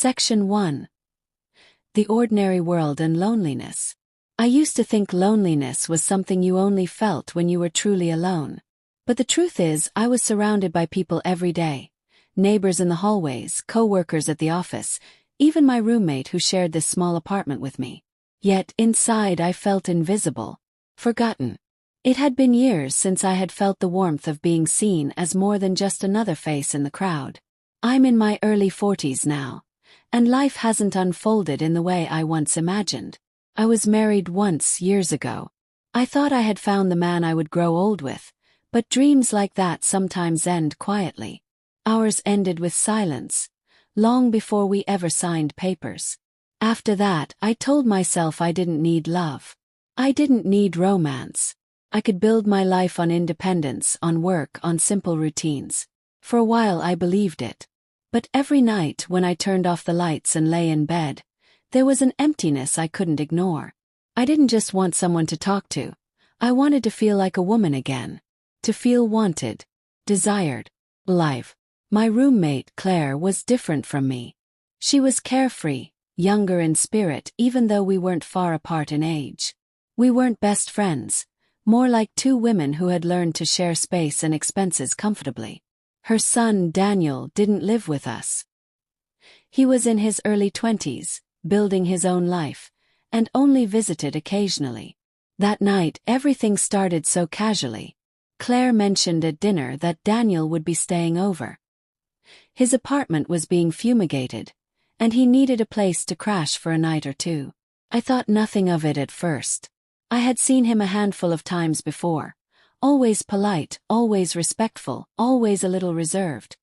Section 1. The Ordinary World and Loneliness. I used to think loneliness was something you only felt when you were truly alone. But the truth is, I was surrounded by people every day. Neighbors in the hallways, co-workers at the office, even my roommate who shared this small apartment with me. Yet, inside I felt invisible, forgotten. It had been years since I had felt the warmth of being seen as more than just another face in the crowd. I'm in my early 40s now, and life hasn't unfolded in the way I once imagined. I was married once years ago. I thought I had found the man I would grow old with, but dreams like that sometimes end quietly. Ours ended with silence, long before we ever signed papers. After that, I told myself I didn't need love. I didn't need romance. I could build my life on independence, on work, on simple routines. For a while I believed it. But every night when I turned off the lights and lay in bed, there was an emptiness I couldn't ignore. I didn't just want someone to talk to. I wanted to feel like a woman again. To feel wanted, desired, alive. My roommate, Claire, was different from me. She was carefree, younger in spirit, even though we weren't far apart in age. We weren't best friends, more like two women who had learned to share space and expenses comfortably. Her son, Daniel, didn't live with us. He was in his early 20s, building his own life, and only visited occasionally. That night, everything started so casually. Claire mentioned at dinner that Daniel would be staying over. His apartment was being fumigated, and he needed a place to crash for a night or two. I thought nothing of it at first. I had seen him a handful of times before. Always polite, always respectful, always a little reserved.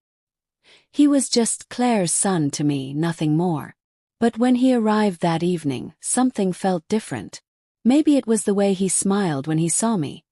He was just Claire's son to me, nothing more. But when he arrived that evening, something felt different. Maybe it was the way he smiled when he saw me.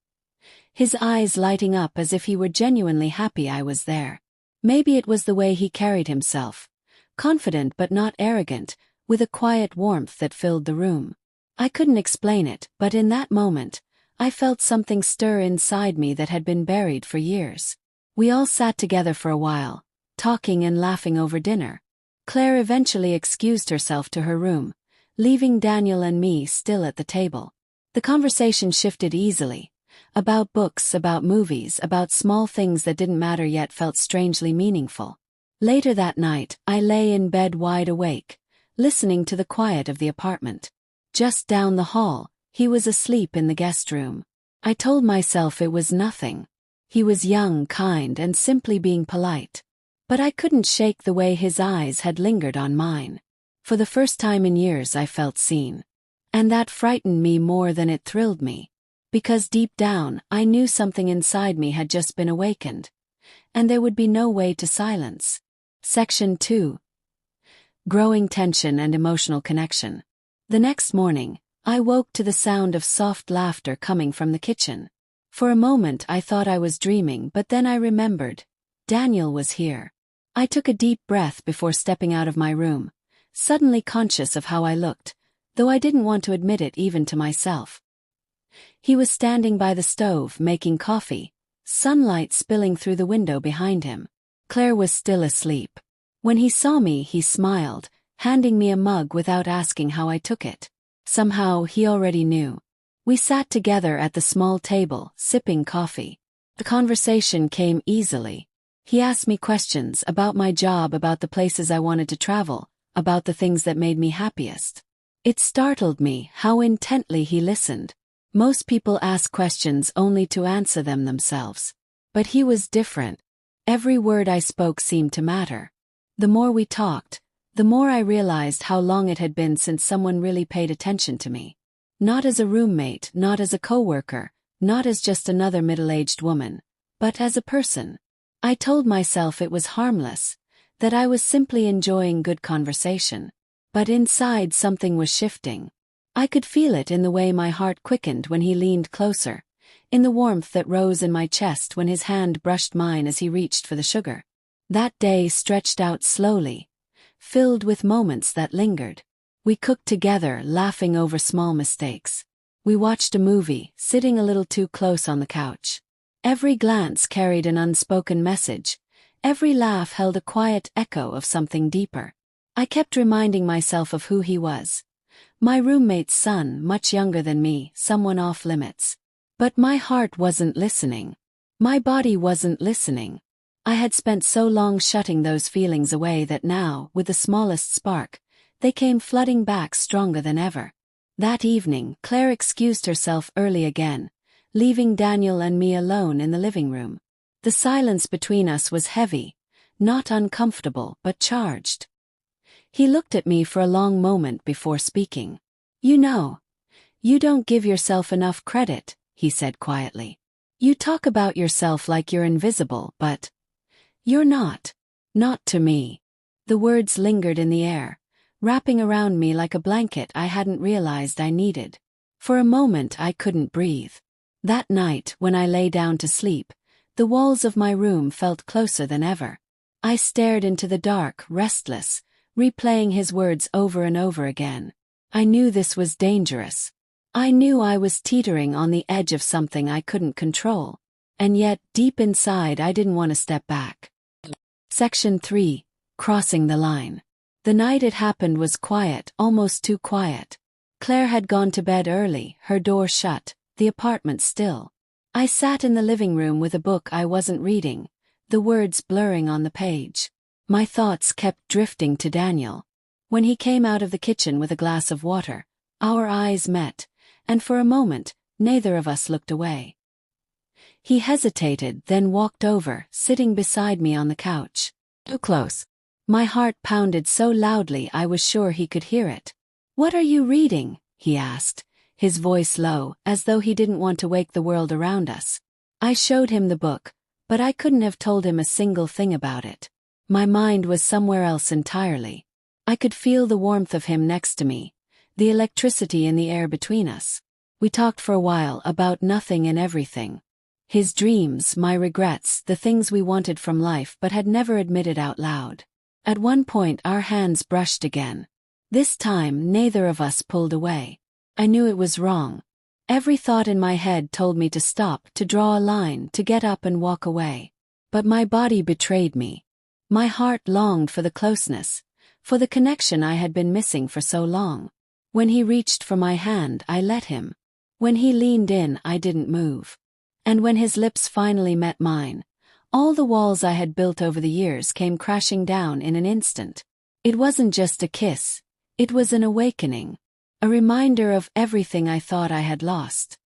His eyes lighting up as if he were genuinely happy I was there. Maybe it was the way he carried himself. Confident but not arrogant, with a quiet warmth that filled the room. I couldn't explain it, but in that moment, I felt something stir inside me that had been buried for years. We all sat together for a while, talking and laughing over dinner. Claire eventually excused herself to her room, leaving Daniel and me still at the table. The conversation shifted easily. About books, about movies, about small things that didn't matter yet felt strangely meaningful. Later that night, I lay in bed wide awake, listening to the quiet of the apartment. Just down the hall, he was asleep in the guest room. I told myself it was nothing. He was young, kind, and simply being polite. But I couldn't shake the way his eyes had lingered on mine. For the first time in years I felt seen. And that frightened me more than it thrilled me. Because deep down, I knew something inside me had just been awakened. And there would be no way to silence. Section 2. Growing tension and emotional connection. The next morning, I woke to the sound of soft laughter coming from the kitchen. For a moment I thought I was dreaming, but then I remembered. Daniel was here. I took a deep breath before stepping out of my room, suddenly conscious of how I looked, though I didn't want to admit it even to myself. He was standing by the stove making coffee, sunlight spilling through the window behind him. Claire was still asleep. When he saw me, he smiled, handing me a mug without asking how I took it. Somehow, he already knew. We sat together at the small table, sipping coffee. The conversation came easily. He asked me questions about my job, about the places I wanted to travel, about the things that made me happiest. It startled me how intently he listened. Most people ask questions only to answer them themselves. But he was different. Every word I spoke seemed to matter. The more we talked, the more I realized how long it had been since someone really paid attention to me. Not as a roommate, not as a coworker, not as just another middle-aged woman, but as a person. I told myself it was harmless, that I was simply enjoying good conversation. But inside something was shifting. I could feel it in the way my heart quickened when he leaned closer, in the warmth that rose in my chest when his hand brushed mine as he reached for the sugar. That day stretched out slowly, filled with moments that lingered. We cooked together, laughing over small mistakes. We watched a movie, sitting a little too close on the couch. Every glance carried an unspoken message. Every laugh held a quiet echo of something deeper. I kept reminding myself of who he was. My roommate's son, much younger than me, someone off limits. But my heart wasn't listening. My body wasn't listening. I had spent so long shutting those feelings away that now, with the smallest spark, they came flooding back stronger than ever. That evening, Claire excused herself early again, leaving Daniel and me alone in the living room. The silence between us was heavy, not uncomfortable but charged. He looked at me for a long moment before speaking. "You know, you don't give yourself enough credit," he said quietly. "You talk about yourself like you're invisible, but you're not. Not to me." The words lingered in the air, wrapping around me like a blanket I hadn't realized I needed. For a moment I couldn't breathe. That night, when I lay down to sleep, the walls of my room felt closer than ever. I stared into the dark, restless, replaying his words over and over again. I knew this was dangerous. I knew I was teetering on the edge of something I couldn't control. And yet, deep inside, I didn't want to step back. Section 3. Crossing the line. The night it happened was quiet, almost too quiet. Claire had gone to bed early, her door shut, the apartment still. I sat in the living room with a book I wasn't reading, the words blurring on the page. My thoughts kept drifting to Daniel. When he came out of the kitchen with a glass of water, our eyes met, and for a moment, neither of us looked away. He hesitated, then walked over, sitting beside me on the couch. Too close. My heart pounded so loudly I was sure he could hear it. "What are you reading?" he asked, his voice low, as though he didn't want to wake the world around us. I showed him the book, but I couldn't have told him a single thing about it. My mind was somewhere else entirely. I could feel the warmth of him next to me, the electricity in the air between us. We talked for a while about nothing and everything. His dreams, my regrets, the things we wanted from life but had never admitted out loud. At one point our hands brushed again. This time neither of us pulled away. I knew it was wrong. Every thought in my head told me to stop, to draw a line, to get up and walk away. But my body betrayed me. My heart longed for the closeness, for the connection I had been missing for so long. When he reached for my hand, I let him. When he leaned in, I didn't move. And when his lips finally met mine, all the walls I had built over the years came crashing down in an instant. It wasn't just a kiss, it was an awakening, a reminder of everything I thought I had lost.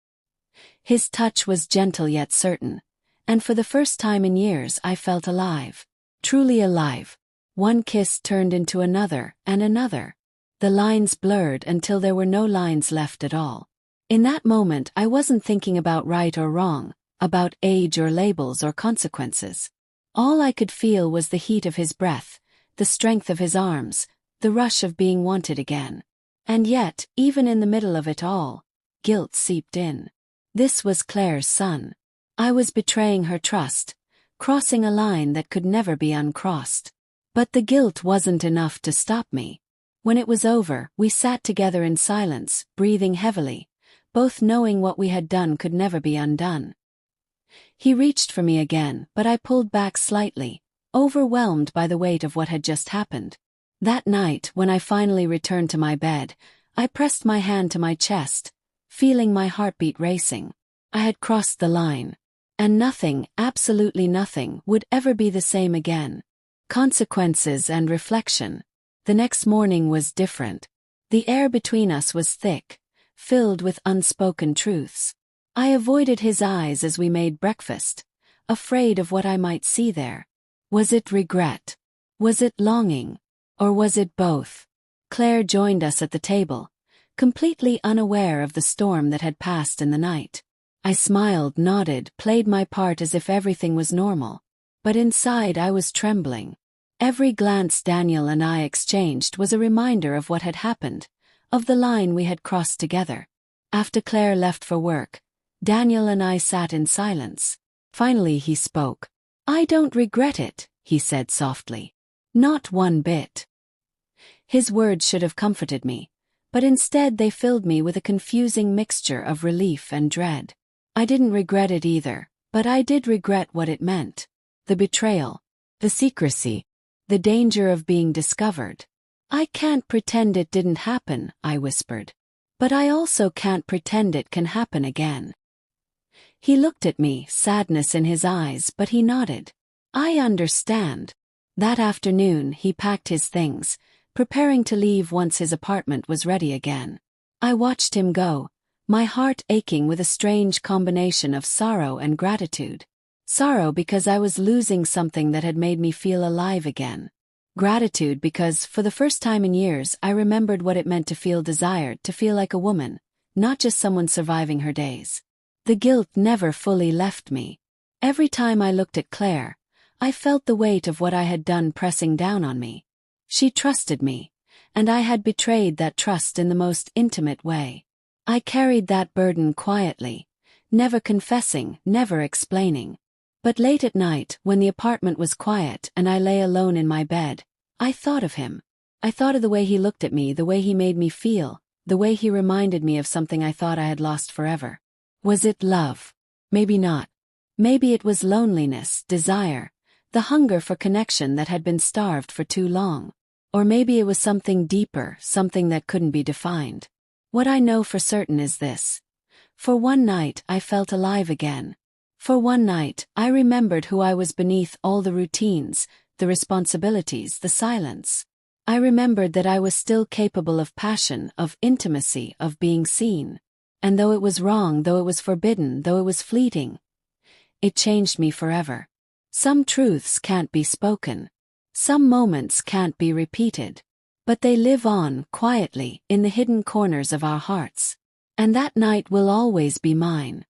His touch was gentle yet certain, and for the first time in years I felt alive. Truly alive. One kiss turned into another, and another. The lines blurred until there were no lines left at all. In that moment I wasn't thinking about right or wrong, about age or labels or consequences. All I could feel was the heat of his breath, the strength of his arms, the rush of being wanted again. And yet, even in the middle of it all, guilt seeped in. This was Claire's son. I was betraying her trust, crossing a line that could never be uncrossed. But the guilt wasn't enough to stop me. When it was over, we sat together in silence, breathing heavily, both knowing what we had done could never be undone. He reached for me again, but I pulled back slightly, overwhelmed by the weight of what had just happened. That night, when I finally returned to my bed, I pressed my hand to my chest, feeling my heartbeat racing. I had crossed the line. And nothing, absolutely nothing, would ever be the same again. Consequences and reflection. The next morning was different. The air between us was thick, filled with unspoken truths. I avoided his eyes as we made breakfast, afraid of what I might see there. Was it regret? Was it longing? Or was it both? Claire joined us at the table, completely unaware of the storm that had passed in the night. I smiled, nodded, played my part as if everything was normal. But inside I was trembling. Every glance Daniel and I exchanged was a reminder of what had happened, of the line we had crossed together. After Claire left for work, Daniel and I sat in silence. Finally he spoke. "I don't regret it," he said softly. "Not one bit." His words should have comforted me, but instead they filled me with a confusing mixture of relief and dread. I didn't regret it either, but I did regret what it meant. The betrayal, the secrecy, the danger of being discovered. I can't pretend it didn't happen, I whispered. But I also can't pretend it can happen again. He looked at me, sadness in his eyes, but he nodded. I understand. That afternoon he packed his things, preparing to leave once his apartment was ready again. I watched him go, my heart aching with a strange combination of sorrow and gratitude. Sorrow because I was losing something that had made me feel alive again. Gratitude because, for the first time in years, I remembered what it meant to feel desired, to feel like a woman, not just someone surviving her days. The guilt never fully left me. Every time I looked at Claire, I felt the weight of what I had done pressing down on me. She trusted me, and I had betrayed that trust in the most intimate way. I carried that burden quietly, never confessing, never explaining. But late at night, when the apartment was quiet and I lay alone in my bed, I thought of him. I thought of the way he looked at me, the way he made me feel, the way he reminded me of something I thought I had lost forever. Was it love? Maybe not. Maybe it was loneliness, desire, the hunger for connection that had been starved for too long. Or maybe it was something deeper, something that couldn't be defined. What I know for certain is this. For one night I felt alive again. For one night, I remembered who I was beneath all the routines, the responsibilities, the silence. I remembered that I was still capable of passion, of intimacy, of being seen. And though it was wrong, though it was forbidden, though it was fleeting, it changed me forever. Some truths can't be spoken. Some moments can't be repeated. But they live on, quietly, in the hidden corners of our hearts. And that night will always be mine.